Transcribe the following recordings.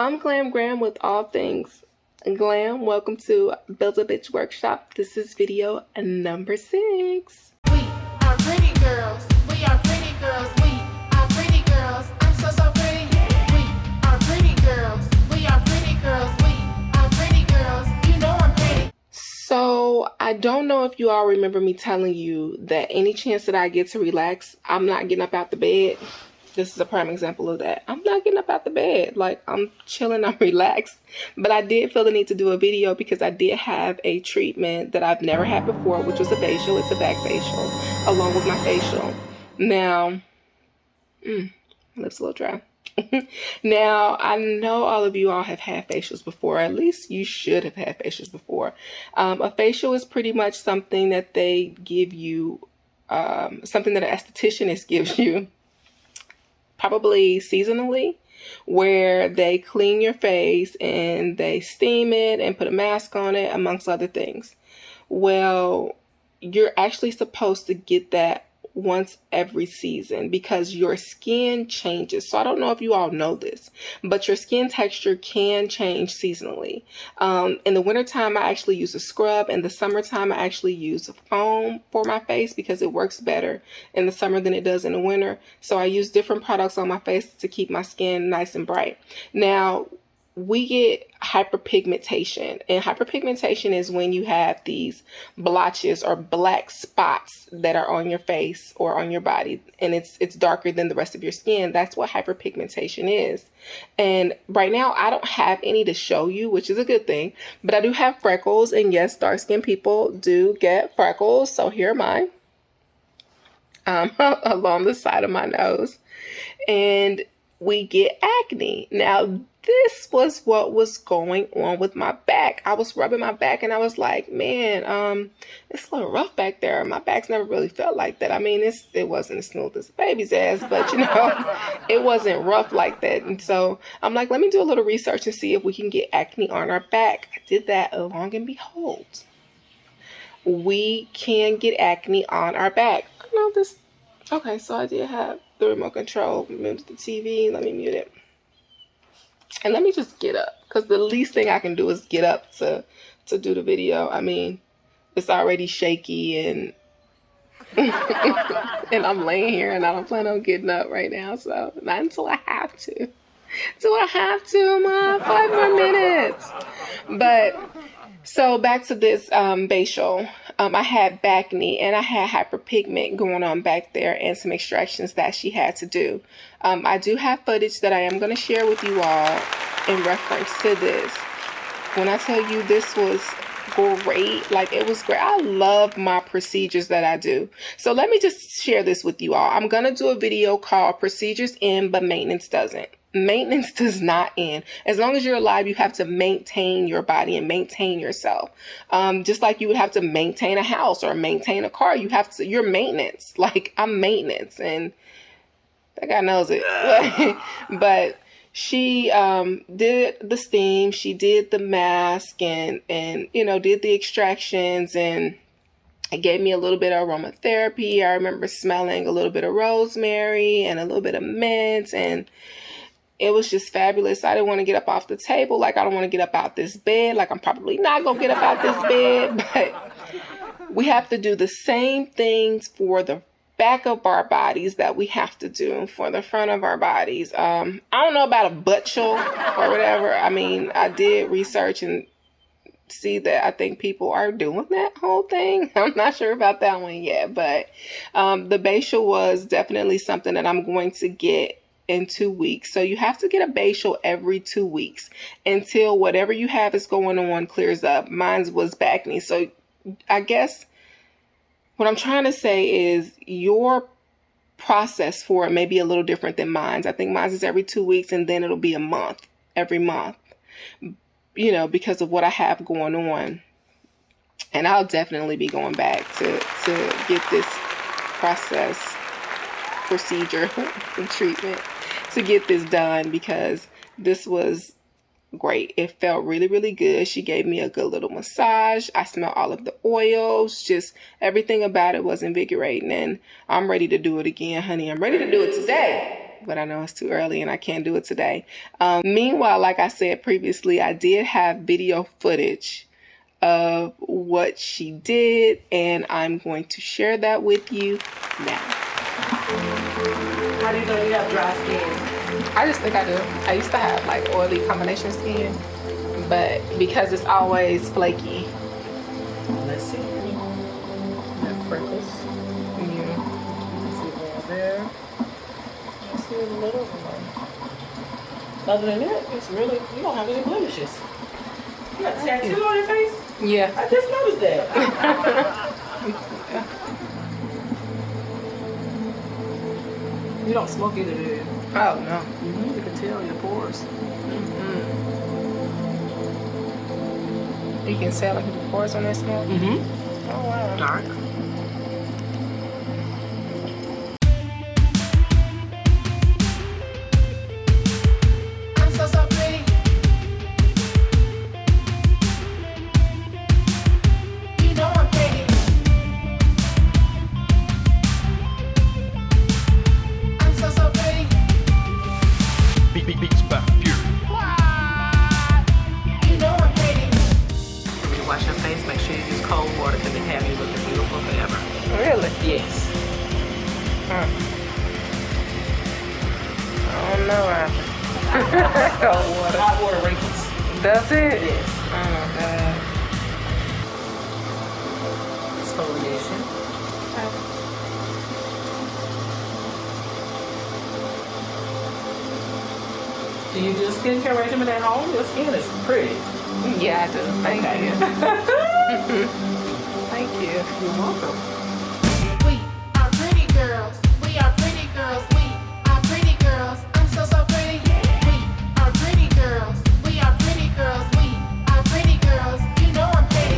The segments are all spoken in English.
I'm Glam with all things glam. Welcome to Build a Bitch Workshop. This is video number 6. We are pretty girls. We are pretty girls. We are pretty girls. I'm so pretty. We are pretty girls. We are pretty girls. We are pretty girls. You know I'm pretty. So I don't know if you all remember me telling you that any chance that I get to relax, I'm not getting up out the bed. This is a prime example of that. I'm not getting up out the bed. Like, I'm chilling, I'm relaxed. But I did feel the need to do a video because I did have a treatment that I've never had before, which was a facial. It's a back facial, along with my facial. Now, lips a little dry. Now, I know all of you all have had facials before. At least you should have had facials before. A facial is pretty much something that they give you, something that an esthetician gives you, probably seasonally, where they clean your face and they steam it and put a mask on it, amongst other things. Well, you're actually supposed to get that once every season because your skin changes. So I don't know if you all know this, but your skin texture can change seasonally. In the wintertime, I actually use a scrub. In the summertime, I actually use a foam for my face because it works better in the summer than it does in the winter. So I use different products on my face to keep my skin nice and bright. Now, we get hyperpigmentation, and hyperpigmentation is when you have these blotches or black spots that are on your face or on your body, and it's darker than the rest of your skin. That's what hyperpigmentation is. And right now I don't have any to show you, which is a good thing, but I do have freckles, and yes, dark-skinned people do get freckles. So here are mine, along the side of my nose, and we get acne. Now, this was what was going on with my back. I was rubbing my back and I was like, man, it's a little rough back there. My back's never really felt like that. I mean, it wasn't as smooth as a baby's ass, but you know, it wasn't rough like that. And so I'm like, let me do a little research and see if we can get acne on our back. I did that, and long and behold, we can get acne on our back. I know this. Okay, so I did have the remote control. Mute the TV. Let me mute it. And let me just get up, because the least thing I can do is get up to do the video. I mean, it's already shaky and and I'm laying here and I don't plan on getting up right now. So not until I have to. Do I have to, Ma? 5 more minutes. But so back to this facial. I had acne and I had hyperpigment going on back there and some extractions that she had to do. I do have footage that I am going to share with you all in reference to this. When I tell you this was great, like it was great. I love my procedures that I do. So let me just share this with you all. I'm going to do a video called Procedures End but Maintenance Doesn't. Maintenance does not end. As long as you're alive, you have to maintain your body and maintain yourself. Just like you would have to maintain a house or maintain a car. You're maintenance. Like, I'm maintenance, and that guy knows it. But she did the steam, she did the mask, and you know, did the extractions, and it gave me a little bit of aromatherapy. I remember smelling a little bit of rosemary and a little bit of mint, and it was just fabulous. I didn't want to get up off the table. Like, I don't want to get up out this bed. Like, I'm probably not going to get up out this bed. But we have to do the same things for the back of our bodies that we have to do for the front of our bodies. I don't know about a butchel or whatever. I mean, I did research and see that I think people are doing that whole thing. I'm not sure about that one yet. But the facial was definitely something that I'm going to get in 2 weeks. So you have to get a facial every 2 weeks until whatever you have is going on clears up. Mine was acne. So I guess what I'm trying to say is your process for it may be a little different than mine. I think mine is every 2 weeks, and then it'll be a month, every month, you know, because of what I have going on. And I'll definitely be going back to get this procedure and treatment to get this done, because this was great. It felt really, really good. She gave me a good little massage. I smelled all of the oils. Just everything about it was invigorating, and I'm ready to do it again, honey. I'm ready to do it today. back, but I know it's too early and I can't do it today. Meanwhile, like I said previously, I did have video footage of what she did, and I'm going to share that with you now. How do you know you have dry skin? I just think I do. I used to have like oily combination skin, but because it's always flaky. Let's see. You have freckles. Yeah. See one there. I see a little one. Other than that, it's really, you don't have any blemishes. You got a tattoo on your face? Yeah. I just noticed that. You don't smoke either, do you? Oh no. You can tell your pores. You can tell like the pores on that smoke. Oh wow. Dark. I'm so so pretty. You know I'm pretty. I'm so so pretty. Beats by Fury. You know I'm pretty. When you wash your face, make sure you use cold water because it have you looking beautiful forever. Really? Yes. I don't know. Cold water. Hot water wrinkles. Does it? Yes. Oh my god. Exfoliation. Do you do a skincare regimen at home? Your skin is pretty. Yeah, I do. Thank you. Thank you. You're welcome. We are pretty girls. We are pretty girls. We are pretty girls. I'm so so pretty. We are pretty girls. We are pretty girls. We are pretty girls. You know I'm pretty.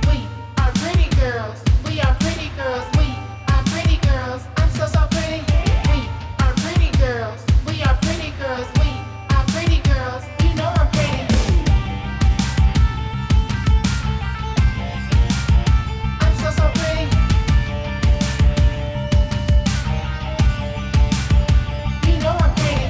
We are pretty girls. We are pretty girls. We are pretty girls. I'm so so pretty. We are pretty girls. We are pretty girls. We are pretty girls. You know I'm pretty. I'm so so pretty. You know I'm pretty.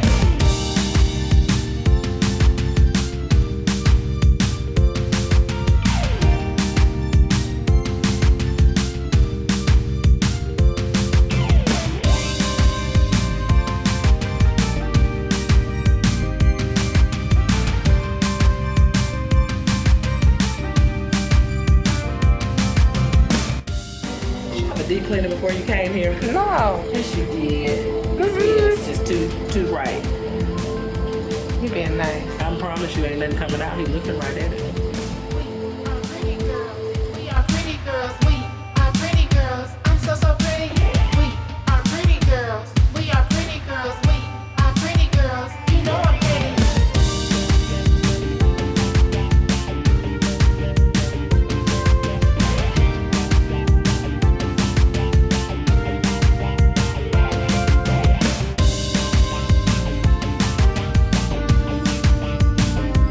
Did you have a deep cleaner before you came here? No. Yes, you did. It's just too bright. You being nice. I promise you ain't nothing coming out. He's looking right at it. We are pretty girls. We are pretty girls. We are pretty girls. I'm so so pretty. We are pretty girls. We are pretty girls. We are pretty girls. You know I'm pretty.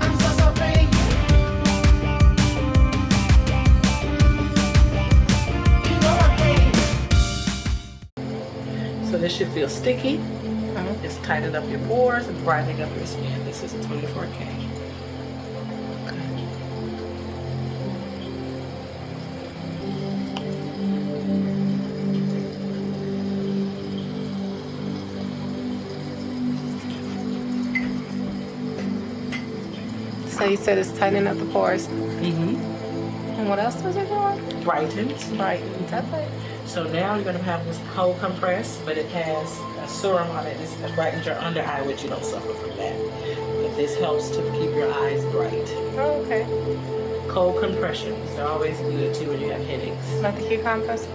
I'm so so pretty. You know I'm pretty. So this should feel sticky. It's tightening up your pores and brightening up your skin. This is a 24K. So you said it's tightening up the pores. Mm-hmm. And what else was it doing? Brightens. Brightens. Okay. So now you're going to have this cold compress, but it has a serum on it. This brightens your under eye, which you don't suffer from that. But this helps to keep your eyes bright. Oh, okay. Cold compressions are always good too when you have headaches. Like the cucumbers?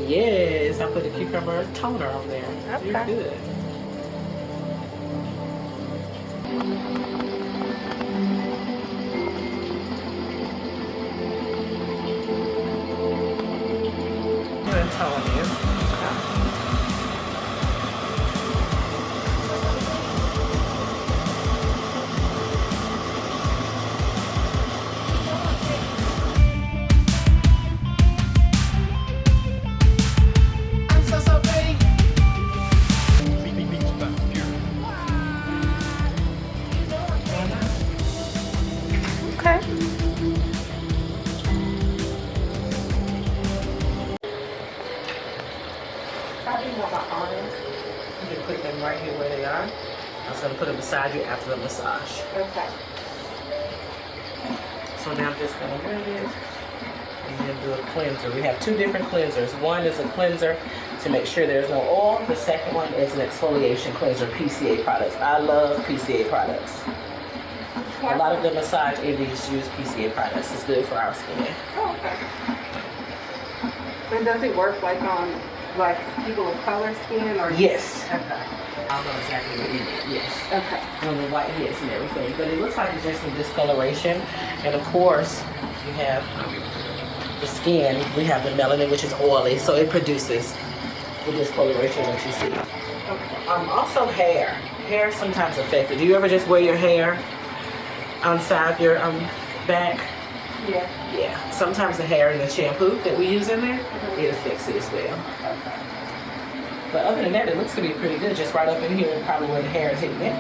Yes, I put the cucumber toner on there. Okay. You're good. I'm telling you. I'm so so pretty. Okay. How do you want my arms? You can put them right here where they are. I was going to put them beside you after the massage. Okay. So now I'm just going to rinse it and then do a cleanser. We have two different cleansers. One is a cleanser to make sure there's no oil. The second one is an exfoliation cleanser, PCA products. I love PCA products. A lot of the massage indies use PCA products. It's good for our skin. Oh, okay. And does it work like on like people of color skin or? Yes. Okay. I don't know exactly what it is. Yes. Okay. On the whiteheads and everything. But it looks like it's just some discoloration. And of course, you have the skin. We have the melanin, which is oily, so it produces the discoloration that you see. Okay. Also hair. Hair is sometimes affected. Do you ever just wear your hair outside your back? Yeah. Yeah. Sometimes the hair in the shampoo that we use in there, it affects it as well. Okay. But other than that, it looks to be pretty good. Just right up in here, probably where the hair is hitting it.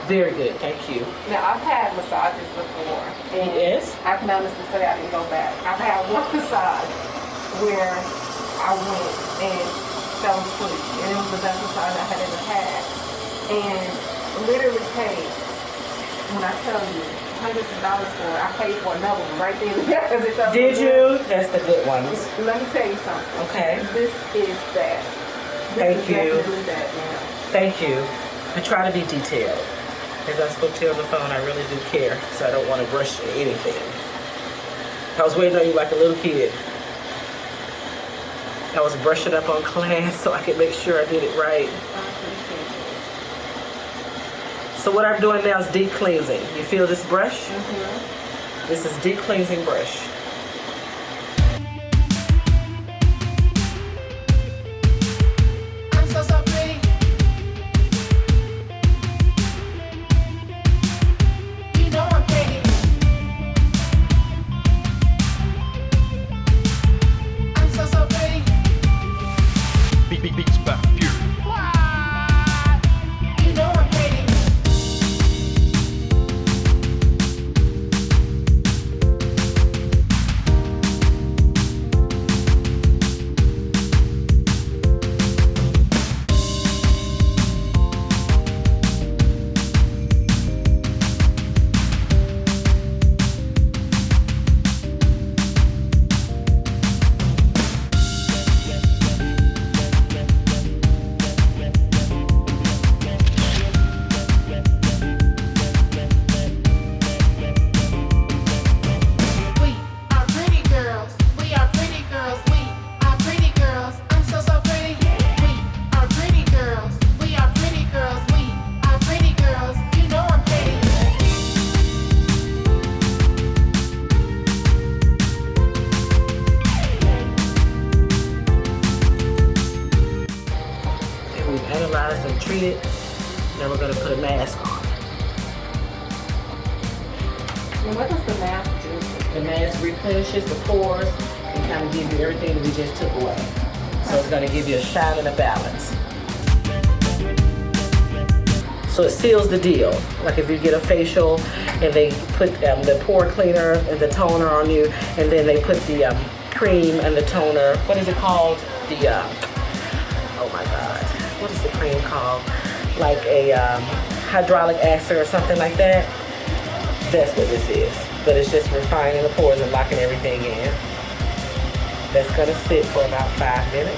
Very good, thank you. Now I've had massages before, and Yes. I can honestly say I didn't go back. I've had one massage where I went and fell asleep, and it was the best massage I had ever had, and literally paid, when I tell you, hundreds of dollars for it. I paid for another one right there because it felt Did so good. you? That's the good ones. Let me tell you something. Okay. This is that. Thank This is you. definitely that now. Thank you. I try to be detailed. As I spoke to you on the phone, I really do care, so I don't want to rush anything. I was waiting on you like a little kid. I was brushing up on class so I could make sure I did it right. So what I'm doing now is deep cleansing. You feel this brush? Mm-hmm. This is deep cleansing brush. I'm so so pretty. You know I'm pretty. I'm so so pretty. Beats by Fury. You know I'm pretty. We are pretty girls. We are pretty girls. We are pretty girls. I'm so so pretty. We are pretty girls. We are pretty girls. We are pretty girls. You know I'm pretty. And we've analyzed and treated. Now we're going to put a mask on. And what does the mask do? The mask replenishes the pores and kind of give you everything that we just took away. So it's going to give you a shine and a balance. So it seals the deal. Like if you get a facial and they put the pore cleaner and the toner on you, and then they put the cream and the toner. What is it called? The oh my God, what is the cream called? Like a hydraulic acid or something like that. That's what this is. But it's just refining the pores and locking everything in. That's gonna sit for about 5 minutes.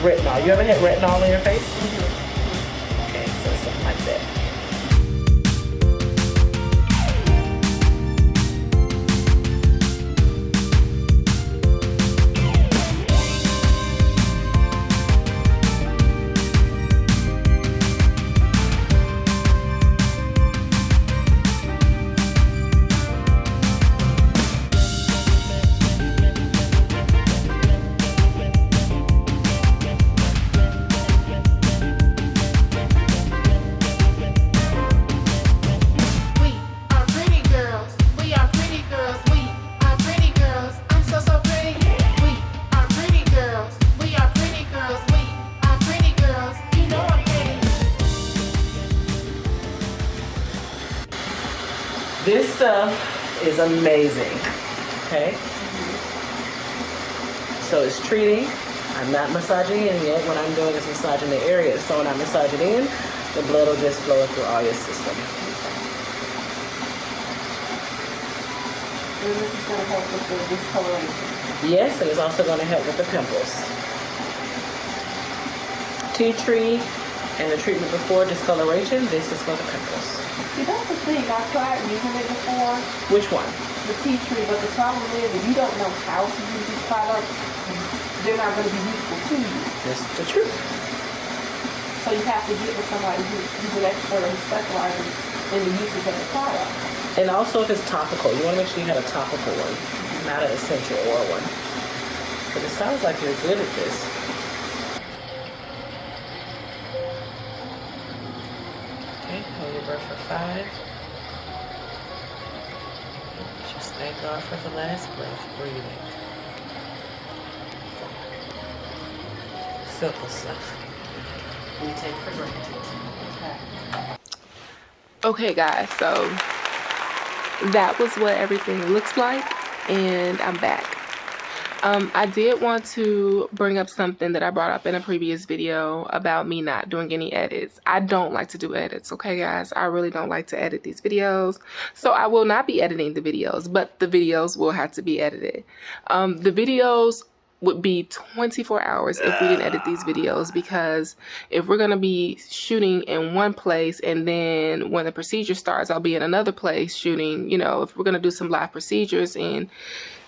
Retinol. You ever had retinol in your face? Okay, so something like that. stuff is amazing. Okay? So it's treating. I'm not massaging in yet. What I'm doing is massaging the area. So when I massage it in, the blood will just flow through all your system. And this is going to help with the discoloration. Yes, and it's also going to help with the pimples. Tea tree and the treatment before discoloration, this is for the pimples. See, that's the thing. I tried using it before, Which one? the tea tree, but the problem is if you don't know how to use these products, they're not going to be useful to you. This is the truth. So you have to get with somebody who's an expert or who specializes in the usage of the product. And also if it's topical, you want to make sure you have a topical one, not an essential oil one. But it sounds like you're good at this. Okay, hold your breath for 5. Just thank God for the last breath, breathing. Simple stuff we take for granted. Okay guys, so that was what everything looks like, and I'm back. I did want to bring up something that I brought up in a previous video about me not doing any edits. I don't like to do edits, okay guys? I really don't like to edit these videos. So I will not be editing the videos, but the videos will have to be edited. The videos would be 24 hours if we didn't edit these videos, because if we're going to be shooting in one place and then when the procedure starts I'll be in another place shooting, you know, if we're going to do some live procedures, and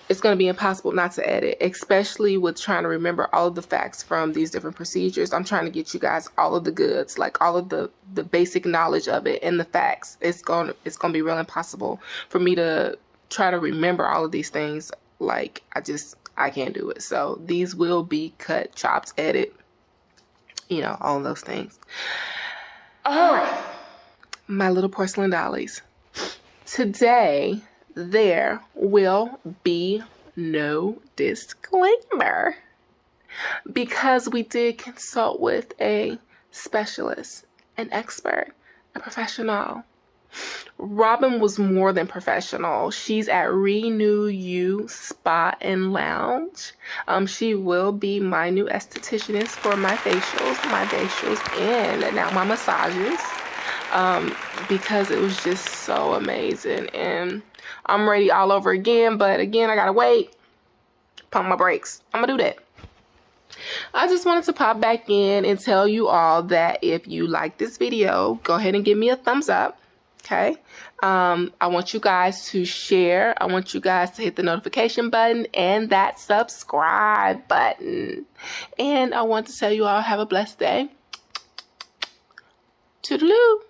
it's going to be impossible not to edit, especially with trying to remember all of the facts from these different procedures. I'm trying to get you guys all of the goods, like all of the basic knowledge of it and the facts. It's going to be real impossible for me to try to remember all of these things. Like I can't do it. So these will be cut, chopped, edit, you know, all of those things. All right, my little porcelain dollies. Today, there will be no disclaimer because we did consult with a specialist, an expert, a professional. Robin was more than professional. She's at Renew You Spa and Lounge. She will be my new estheticianist for my facials, and now my massages. Because it was just so amazing, and I'm ready all over again. But again, I gotta wait. Pump my brakes. I'm gonna do that. I just wanted to pop back in and tell you all that if you like this video, go ahead and give me a thumbs up. Okay, I want you guys to share. I want you guys to hit the notification button and that subscribe button. And I want to tell you all have a blessed day. Toodaloo.